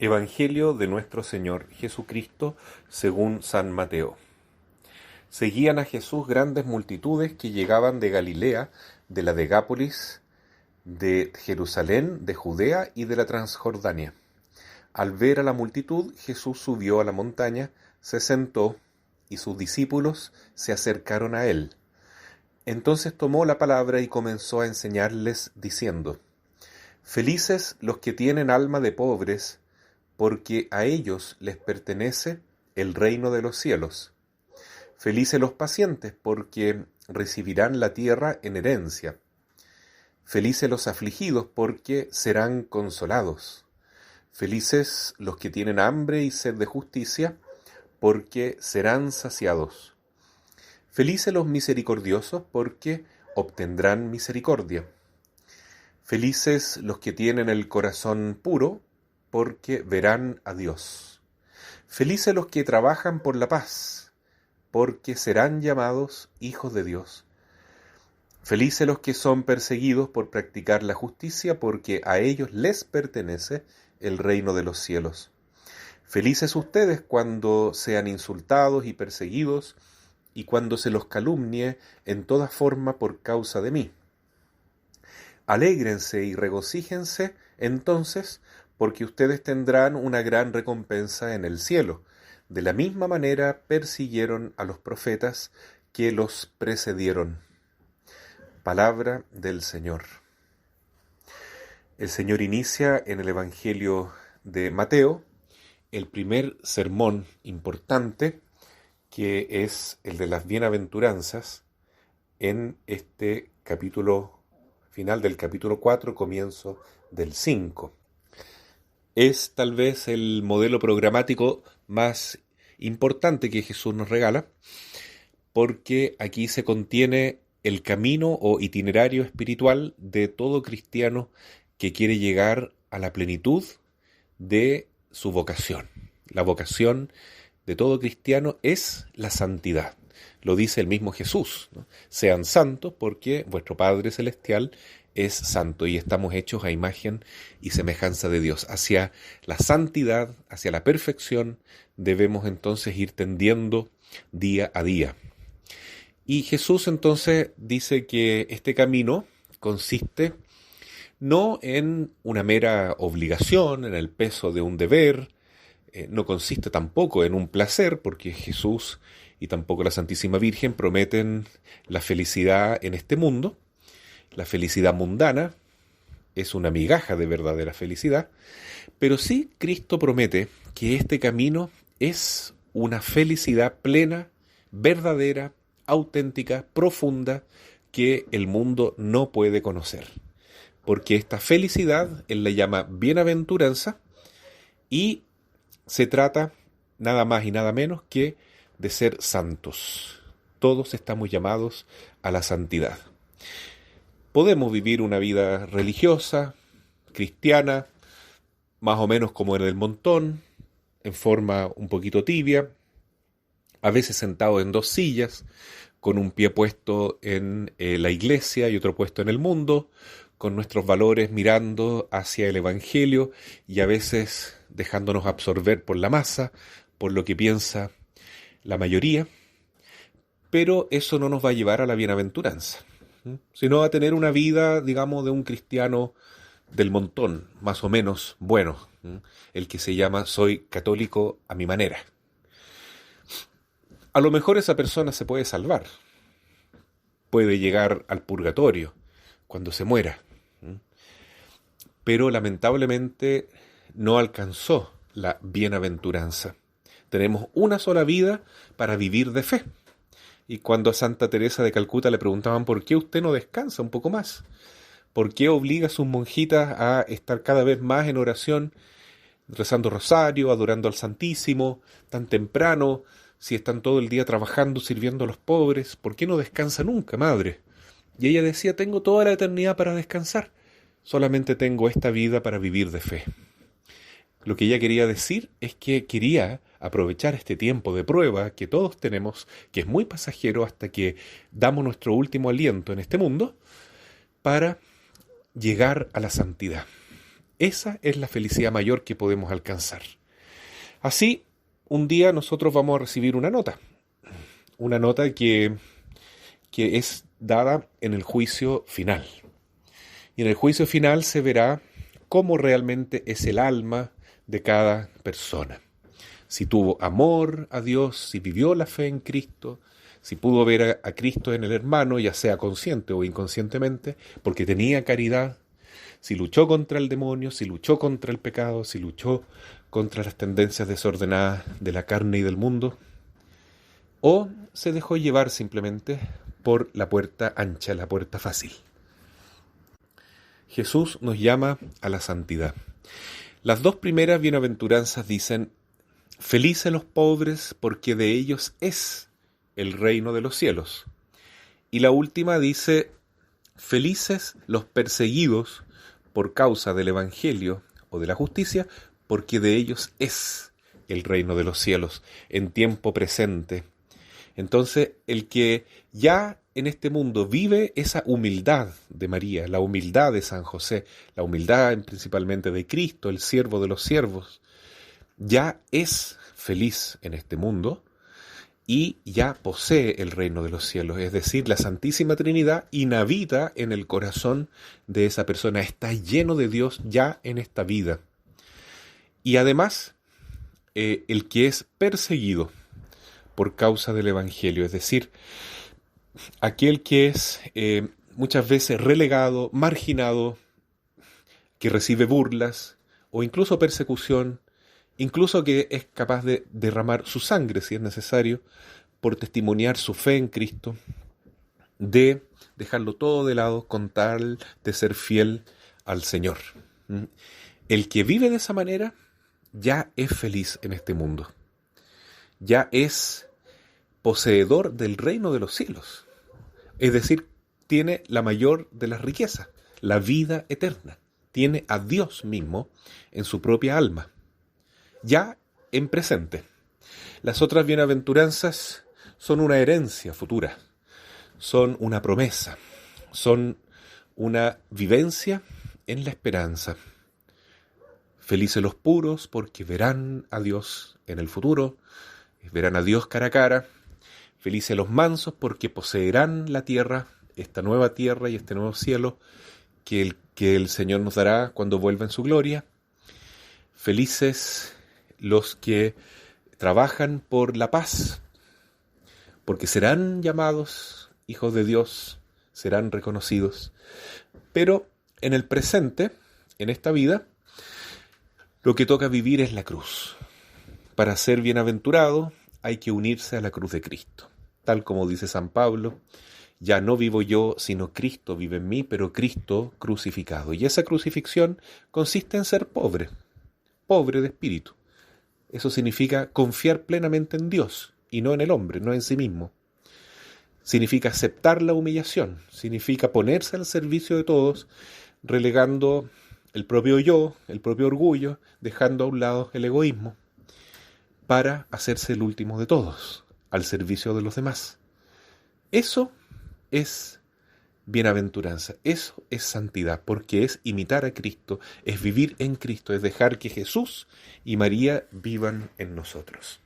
Evangelio de nuestro Señor Jesucristo según San Mateo. Seguían a Jesús grandes multitudes que llegaban de Galilea, de la Degápolis, de Jerusalén, de Judea y de la Transjordania. Al ver a la multitud, Jesús subió a la montaña, se sentó, y sus discípulos se acercaron a él. Entonces tomó la palabra y comenzó a enseñarles, diciendo: Felices los que tienen alma de pobres, porque a ellos les pertenece el reino de los cielos. Felices los pacientes, porque recibirán la tierra en herencia. Felices los afligidos, porque serán consolados. Felices los que tienen hambre y sed de justicia, porque serán saciados. Felices los misericordiosos, porque obtendrán misericordia. Felices los que tienen el corazón puro, porque verán a Dios. Felices los que trabajan por la paz, porque serán llamados hijos de Dios. Felices los que son perseguidos por practicar la justicia, porque a ellos les pertenece el reino de los cielos. Felices ustedes cuando sean insultados y perseguidos, y cuando se los calumnie en toda forma por causa de mí. Alégrense y regocíjense entonces, porque ustedes tendrán una gran recompensa en el cielo. De la misma manera persiguieron a los profetas que los precedieron. Palabra del Señor. El Señor inicia en el Evangelio de Mateo el primer sermón importante, que es el de las bienaventuranzas, en este capítulo final del capítulo 4, comienzo del 5. Es tal vez el modelo programático más importante que Jesús nos regala, porque aquí se contiene el camino o itinerario espiritual de todo cristiano que quiere llegar a la plenitud de su vocación. La vocación de todo cristiano es la santidad. Lo dice el mismo Jesús, ¿no? Sean santos porque vuestro Padre Celestial es santo y estamos hechos a imagen y semejanza de Dios. Hacia la santidad, hacia la perfección, debemos entonces ir tendiendo día a día. Y Jesús entonces dice que este camino consiste no en una mera obligación, en el peso de un deber, no consiste tampoco en un placer, porque Jesús y tampoco la Santísima Virgen prometen la felicidad en este mundo. La felicidad mundana es una migaja de verdadera felicidad, pero sí Cristo promete que este camino es una felicidad plena, verdadera, auténtica, profunda, que el mundo no puede conocer. Porque esta felicidad Él la llama bienaventuranza y se trata nada más y nada menos que de ser santos. Todos estamos llamados a la santidad. Podemos vivir una vida religiosa, cristiana, más o menos como en el montón, en forma un poquito tibia, a veces sentado en dos sillas, con un pie puesto en la iglesia y otro puesto en el mundo, con nuestros valores mirando hacia el Evangelio y a veces dejándonos absorber por la masa, por lo que piensa la mayoría, pero eso no nos va a llevar a la bienaventuranza, sino a tener una vida, digamos, de un cristiano del montón, más o menos bueno, el que se llama soy católico a mi manera. A lo mejor esa persona se puede salvar, puede llegar al purgatorio cuando se muera, pero lamentablemente no alcanzó la bienaventuranza. Tenemos una sola vida para vivir de fe. Y cuando a Santa Teresa de Calcuta le preguntaban ¿por qué usted no descansa un poco más? ¿Por qué obliga a sus monjitas a estar cada vez más en oración, rezando rosario, adorando al Santísimo, tan temprano, si están todo el día trabajando, sirviendo a los pobres? ¿Por qué no descansa nunca, madre? Y ella decía, tengo toda la eternidad para descansar, solamente tengo esta vida para vivir de fe. Lo que ella quería decir es que quería aprovechar este tiempo de prueba que todos tenemos, que es muy pasajero hasta que damos nuestro último aliento en este mundo, para llegar a la santidad. Esa es la felicidad mayor que podemos alcanzar. Así, un día nosotros vamos a recibir una nota que es dada en el juicio final. Y en el juicio final se verá cómo realmente es el alma de cada persona. Si tuvo amor a Dios, si vivió la fe en Cristo, si pudo ver a Cristo en el hermano, ya sea consciente o inconscientemente, porque tenía caridad, si luchó contra el demonio, si luchó contra el pecado, si luchó contra las tendencias desordenadas de la carne y del mundo, o se dejó llevar simplemente por la puerta ancha, la puerta fácil. Jesús nos llama a la santidad. Las dos primeras bienaventuranzas dicen: felices los pobres, porque de ellos es el reino de los cielos. Y la última dice: felices los perseguidos por causa del Evangelio o de la justicia, porque de ellos es el reino de los cielos, en tiempo presente. Entonces, el que ya en este mundo vive esa humildad de María, la humildad de San José, la humildad principalmente de Cristo, el siervo de los siervos, ya es feliz en este mundo y ya posee el reino de los cielos, es decir, la Santísima Trinidad inhabita en el corazón de esa persona, está lleno de Dios ya en esta vida. Y además, el que es perseguido por causa del Evangelio, es decir, aquel que es muchas veces relegado, marginado, que recibe burlas o incluso persecución, incluso que es capaz de derramar su sangre, si es necesario, por testimoniar su fe en Cristo, de dejarlo todo de lado con tal de ser fiel al Señor. El que vive de esa manera ya es feliz en este mundo, ya es poseedor del reino de los cielos, es decir, tiene la mayor de las riquezas, la vida eterna, tiene a Dios mismo en su propia alma, ya en presente. Las otras bienaventuranzas son una herencia futura, son una promesa, son una vivencia en la esperanza. Felices los puros, porque verán a Dios en el futuro, verán a Dios cara a cara. Felices los mansos, porque poseerán la tierra, esta nueva tierra y este nuevo cielo que el Señor nos dará cuando vuelva en su gloria. Felices los que trabajan por la paz, porque serán llamados hijos de Dios, serán reconocidos. Pero en el presente, en esta vida, lo que toca vivir es la cruz. Para ser bienaventurado hay que unirse a la cruz de Cristo. Tal como dice San Pablo, ya no vivo yo, sino Cristo vive en mí, pero Cristo crucificado. Y esa crucifixión consiste en ser pobre de espíritu. Eso significa confiar plenamente en Dios y no en el hombre, no en sí mismo. Significa aceptar la humillación, significa ponerse al servicio de todos, relegando el propio yo, el propio orgullo, dejando a un lado el egoísmo, para hacerse el último de todos, al servicio de los demás. Eso es bienaventuranza, eso es santidad, porque es imitar a Cristo, es vivir en Cristo, es dejar que Jesús y María vivan en nosotros.